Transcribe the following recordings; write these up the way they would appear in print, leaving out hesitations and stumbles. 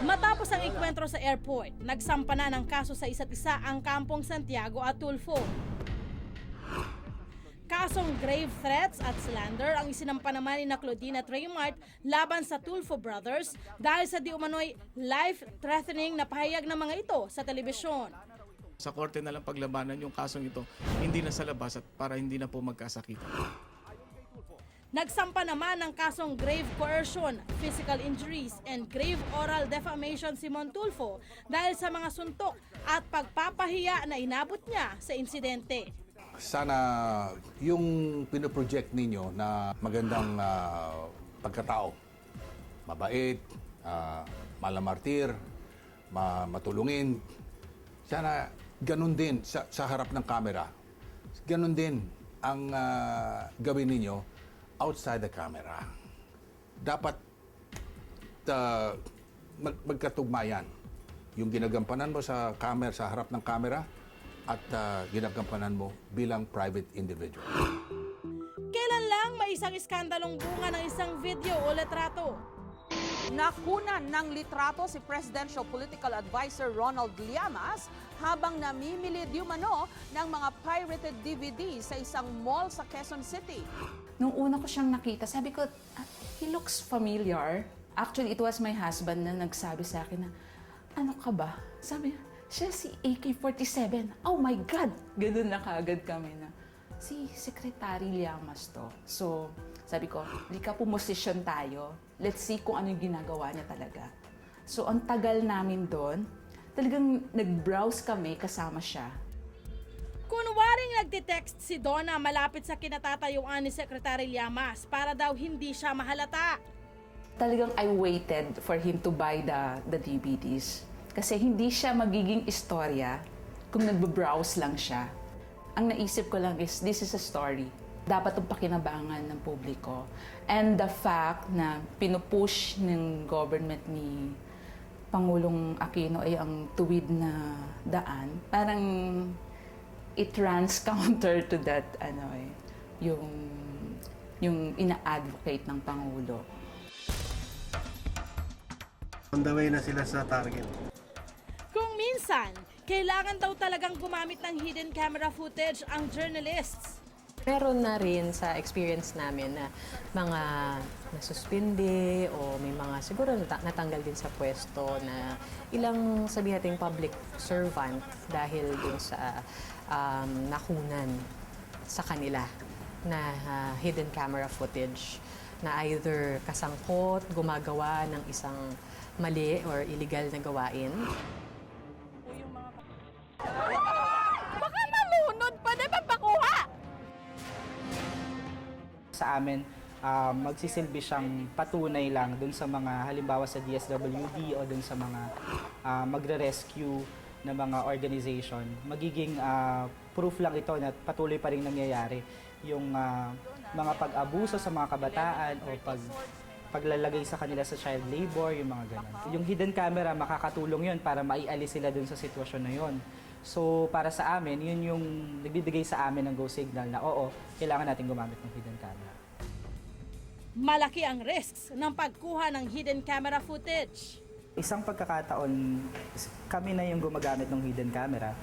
Matapos ang enkwentro sa airport, nagsampa na ng kaso sa isa't isa ang kampong Santiago at Tulfo. Kasong grave threats at slander ang isinampa naman ni Claudine at Raymart laban sa Tulfo brothers dahil sa di umano'y life-threatening na pahayag ng mga ito sa telebisyon. Sa korte na lang paglabanan yung kasong ito, hindi na sa labas at para hindi na po magkasakitan. Nagsampa naman ng kasong grave coercion, physical injuries, and grave oral defamation si Tulfo dahil sa mga suntok at pagpapahiya na inabot niya sa insidente. Sana yung pinoproject ninyo na magandang pagkatao, mabait, malamartir, matulungin, sana ganun din sa harap ng camera. Ganun din ang gawin ninyo outside the camera. Dapat magkatugmayan. Yung ginagampanan mo sa camera, sa harap ng camera, at ginagampanan mo bilang private individual. Kailan lang may isang iskandalong bunga ng isang video o letrato? Nakunan ng litrato si Presidential Political Advisor Ronald Llamas habang namimili di umano ng mga pirated DVD sa isang mall sa Quezon City. Nung una ko siyang nakita, sabi ko, he looks familiar. Actually, it was my husband na nagsabi sa akin na, ano ka ba? Sabi niya, siya si AK-47. Oh my God! Ganun na kaagad kami na, si Secretary Llamas to. So, sabi ko, di ka pumosisyon tayo. Let's see kung ano yung ginagawa niya talaga. So, ang tagal namin doon, talagang nag-browse kami kasama siya. Kunwaring nagtitext si Donna malapit sa kinatatayuan ni Secretary Llamas para daw hindi siya mahalata. Talagang I waited for him to buy the DVDs. Kasi hindi siya magiging istorya kung nagbe-browse lang siya. Ang naisip ko lang is, this is a story. Dapat itong pakinabangan ng publiko. And the fact na pinupush ng government ni Pangulong Aquino ay ang tuwid na daan, parang it runs counter to that, yung ina-advocate ng Pangulo. On the way na sila sa target. Kung minsan, kailangan daw talagang gumamit ng hidden camera footage ang journalists. Meron na rin sa experience namin na mga nasuspindi o may mga siguro natanggal din sa pwesto na ilang sabi nating public servant dahil din sa nakunan sa kanila na hidden camera footage na either kasangkot, gumagawa ng isang mali or illegal na gawain. Baka malunod pa na papakuha! Sa amin, magsisilbi siyang patunay lang dun sa mga halimbawa sa DSWD o dun sa mga magre-rescue na mga organization. Magiging proof lang ito na patuloy pa rin nangyayari yung mga pag-abuso sa mga kabataan o paglalagay sa kanila sa child labor, yung mga ganun. Yung hidden camera, makakatulong yun para maialis sila dun sa sitwasyon na yun. So, para sa amin, yun yung nagbibigay sa amin ng go signal na oo, kailangan natin gumamit ng hidden camera. Malaki ang risks ng pagkuha ng hidden camera footage. Isang pagkakataon, kami na yung gumagamit ng hidden camera.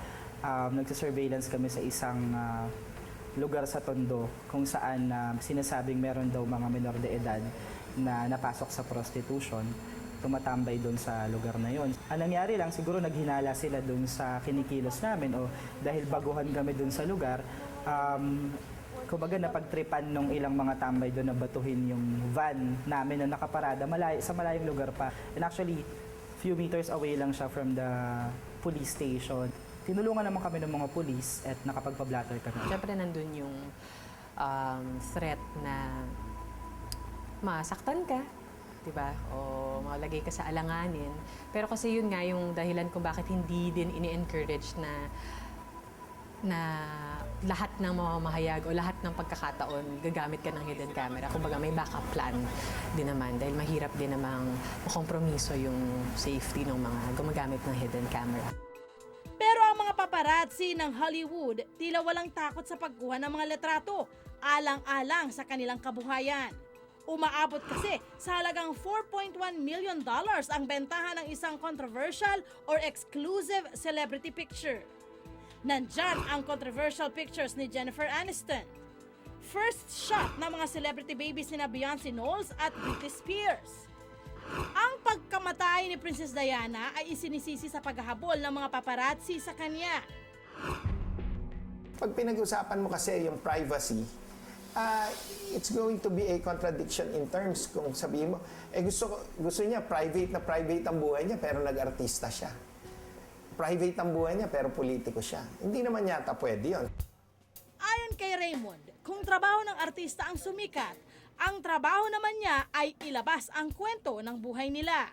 Nagsa-surveillance kami sa isang lugar sa Tondo kung saan sinasabing meron daw mga menor de edad na napasok sa prostitution, tumatambay doon sa lugar na yon. Ang nangyari lang, siguro naghinala sila doon sa kinikilos namin o dahil baguhan kami doon sa lugar, kumbaga napagtripan nung ilang mga tambay doon na batuhin yung van namin na nakaparada sa malayong lugar pa. And actually, few meters away lang siya from the police station. Tinulungan naman kami ng mga police at nakapagpa-blatter kami. Siyempre nandun yung threat na masaktan ka, di ba? O malagay ka sa alanganin. Pero kasi yun nga yung dahilan kung bakit hindi din ini-encourage na lahat ng mamamahayag o lahat ng pagkakataon gagamit ka ng hidden camera. Kumbaga may backup plan din naman dahil mahirap din namang makompromiso yung safety ng mga gumagamit ng hidden camera. Pero ang mga paparazzi ng Hollywood tila walang takot sa pagkuha ng mga letrato, alang-alang sa kanilang kabuhayan. Umaabot kasi sa halagang $4.1 million ang bentahan ng isang controversial or exclusive celebrity picture. Nandyan ang controversial pictures ni Jennifer Aniston. First shot ng mga celebrity babies ni Beyoncé Knowles at Britney Spears. Ang pagkamatay ni Princess Diana ay isinisisi sa paghahabol ng mga paparazzi sa kanya. Pag pinag-usapan mo kasi yung privacy, it's going to be a contradiction in terms kung sabihin mo, gusto niya private ang buhay niya pero nag-artista siya. Private ang buhay niya pero politiko siya. Hindi naman yata pwede yun. Ayon kay Raymond, kung trabaho ng artista ang sumikat, ang trabaho naman niya ay ilabas ang kwento ng buhay nila.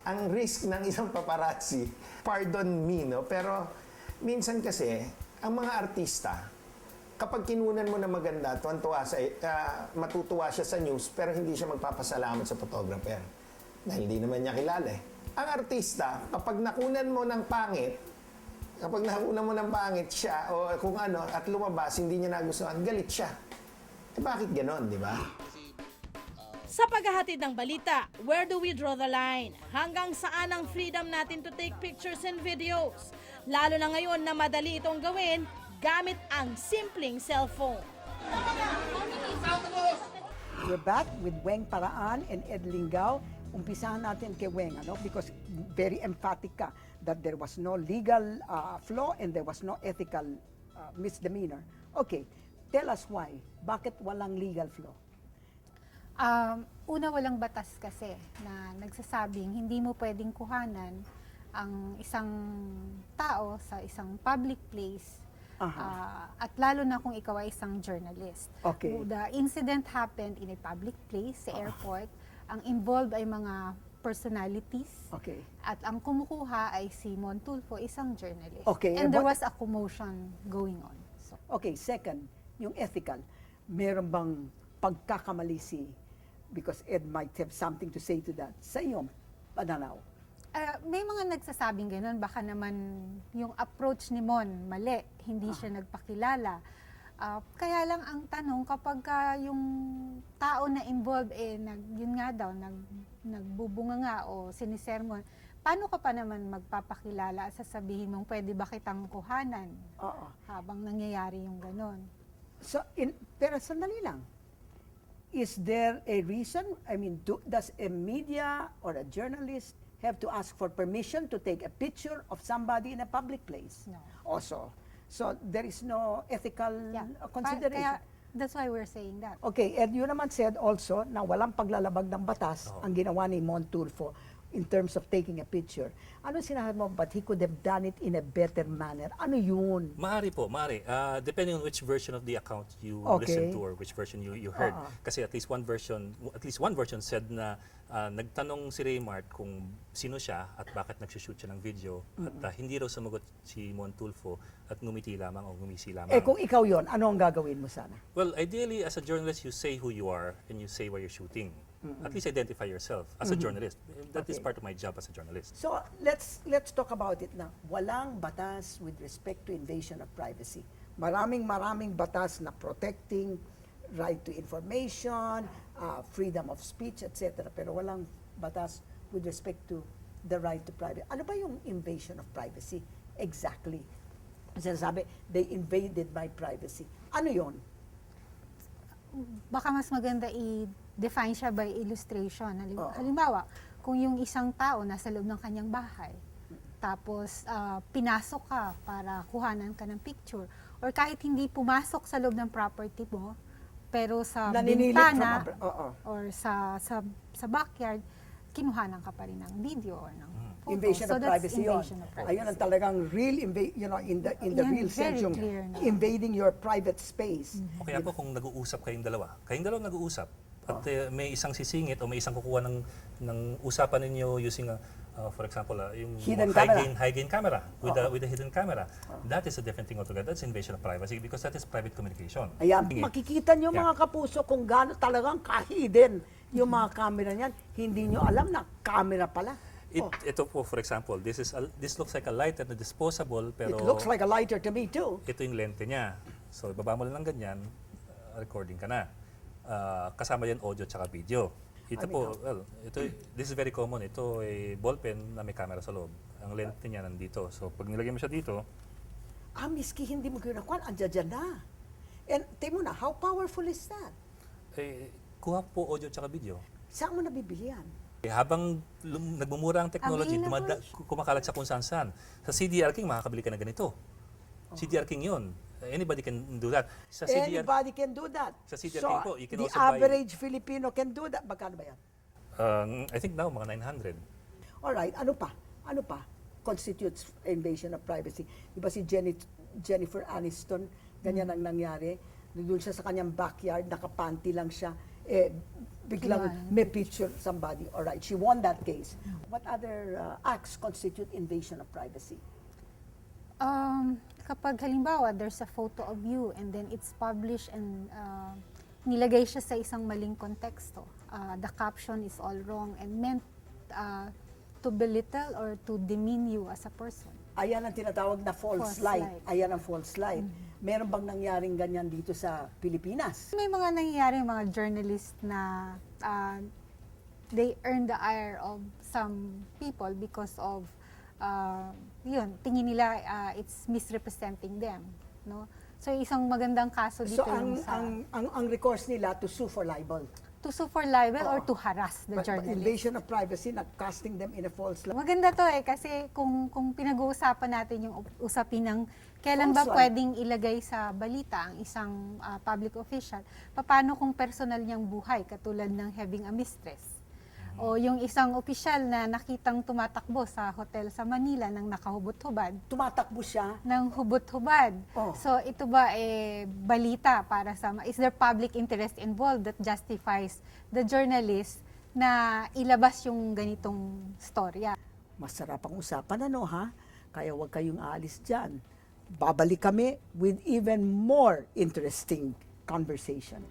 Ang risk ng isang paparazzi, pardon me, no? Pero minsan kasi, ang mga artista, kapag kinunan mo na maganda, matutuwa siya sa news, pero hindi siya magpapasalamat sa photographer. Dahil hindi naman niya kilala eh. Ang artista, kapag nakunan mo ng pangit siya, o kung ano, at lumabas, hindi niya nagustuhan, galit siya. Eh bakit ganon, di ba? Sa paghahatid ng balita, where do we draw the line? Hanggang saan ang freedom natin to take pictures and videos? Lalo na ngayon na madali itong gawin gamit ang simpleng cellphone. We're back with Weng Paraan and Ed Lingao. Umpisahan natin kay Weng, because very emphatic ka that there was no legal flaw and there was no ethical misdemeanor. Okay, tell us why. Bakit walang legal flaw? Una, walang batas kasi na nagsasabing hindi mo pwedeng kuhanan ang isang tao sa isang public place. At lalo na kung ikaw ay isang journalist. Okay. The incident happened in a public place, sa airport. Ang involved ay mga personalities. Okay. At ang kumukuha ay si Mon Tulfo, isang journalist. Okay, And there what- was a commotion going on. So, Okay, second, yung ethical. Meron bang pagkakamali because Ed might have something to say to that. Sa iyong pananaw. may mga nagsasabing gano'n, baka naman yung approach ni Mon mali, hindi siya nagpakilala. Kaya lang ang tanong, kapag yung tao na involved, yun nga daw, nagbubunga nga o sinisermon, paano ka pa naman magpapakilala at sasabihin mong pwede ba kitang kuhanan habang nangyayari yung gano'n? So, pero sandali lang. Is there a reason? I mean, does a media or a journalist have to ask for permission to take a picture of somebody in a public place? No. Also, so there is no ethical consideration. That's why we're saying that. Okay, and you naman said also na walang paglalabag ng batas ang ginawa ni Mon Tulfo in terms of taking a picture. Ano sinasabi mo, but he could have done it in a better manner? Ano yun? Maaari. Depending on which version of the account you listen to or which version you heard. Kasi at least one version said na nagtanong si Raymart kung sino siya at bakit nagsushoot siya ng video at hindi raw sumagot si Mon Tulfo at ngumiti lamang o ngumisi lamang. Kung ikaw yon, ano ang gagawin mo sana? Well, ideally, as a journalist, you say who you are and you say where you're shooting. At least identify yourself as a journalist. That is part of my job as a journalist. So, let's talk about it na. Walang batas with respect to invasion of privacy. Maraming batas na protecting right to information, freedom of speech, etc. Pero walang batas with respect to the right to privacy. Ano ba yung invasion of privacy? Exactly. Sinasabi, they invaded my privacy. Ano yon? Baka mas maganda i-define siya by illustration. Halimbawa, kung yung isang tao nasa loob ng kanyang bahay, tapos pinasok ka para kuhanan ka ng picture, or kahit hindi pumasok sa loob ng property mo, pero sa bintana or sa backyard, kinuhanan ka pa rin ng video or ng photo. Invasion of privacy yun. Ayun ang talagang real, in the real sense, yung invading your private space. Okay, ako kung nag-uusap kayong dalawa nag-uusap at may isang sisingit o may isang kukuha ng usapan ninyo using for example, yung high gain camera with a hidden camera. That is a different thing altogether. That's invasion of privacy because that is private communication. Ayan, makikita nyo mga kapuso kung gaano talagang kahidden yung mga camera niyan. Hindi nyo alam na camera pala. Ito po, for example, this looks like a lighter na disposable, pero It looks like a lighter to me too. ito yung lente niya. So, ibaba mo lang ng ganyan, recording ka na. kasama yan audio tsaka video. Ito po, this is very common. Ito ay ballpen na may camera sa loob. Ang length niya nandito. So pag nilagay mo siya dito, Miski hindi mo ginakuan, andyan na. And tingnan mo na, how powerful is that? kuha po audio tsaka video. Saan mo nabibili yan? Habang nagmumura ang technology, kumakalat sa kung saan-saan. Sa CDR King, makakabili ka na ganito. CDR King yun. Anybody can do that. Sa CDR, Anybody can do that. Sa CDR So, King po, you can the also buy... average Filipino can do that. Magkano ba yan? I think now, mga 900. Alright, ano pa? Ano pa constitutes invasion of privacy? Di ba si Jennifer Aniston, ganyan ang nangyari. Doon siya sa kanyang backyard, nakapanty lang siya. Biglang may picture somebody. Alright, she won that case. What other acts constitute invasion of privacy? Kapag halimbawa, there's a photo of you and then it's published and nilagay siya sa isang maling konteksto. The caption is all wrong and meant to belittle or to demean you as a person. Ayan ang tinatawag na false light. Ayan ang false light. Meron bang nangyaring ganyan dito sa Pilipinas? May mga nangyayari mga journalist na they earn the ire of some people because of tingin nila it's misrepresenting them, no? So isang magandang kaso dito So ang recourse nila to sue for libel. To sue for libel or to harass the But journalist. invasion of privacy, casting them in a false light. Maganda to kasi kung pinag-uusapan natin yung usapin ng kailan ba False light. pwedeng ilagay sa balita ang isang public official, paano kung personal niyang buhay katulad ng having a mistress. O yung isang opisyal na nakitang tumatakbo sa hotel sa Manila nang nakahubot-hubad. Tumatakbo siya? Nang hubot-hubad. Oh. So ito ba balita para sa, is there public interest involved that justifies the journalist na ilabas yung ganitong storya? Masarap ang usapan ha? Kaya huwag kayong aalis dyan. Babalik kami with even more interesting conversation.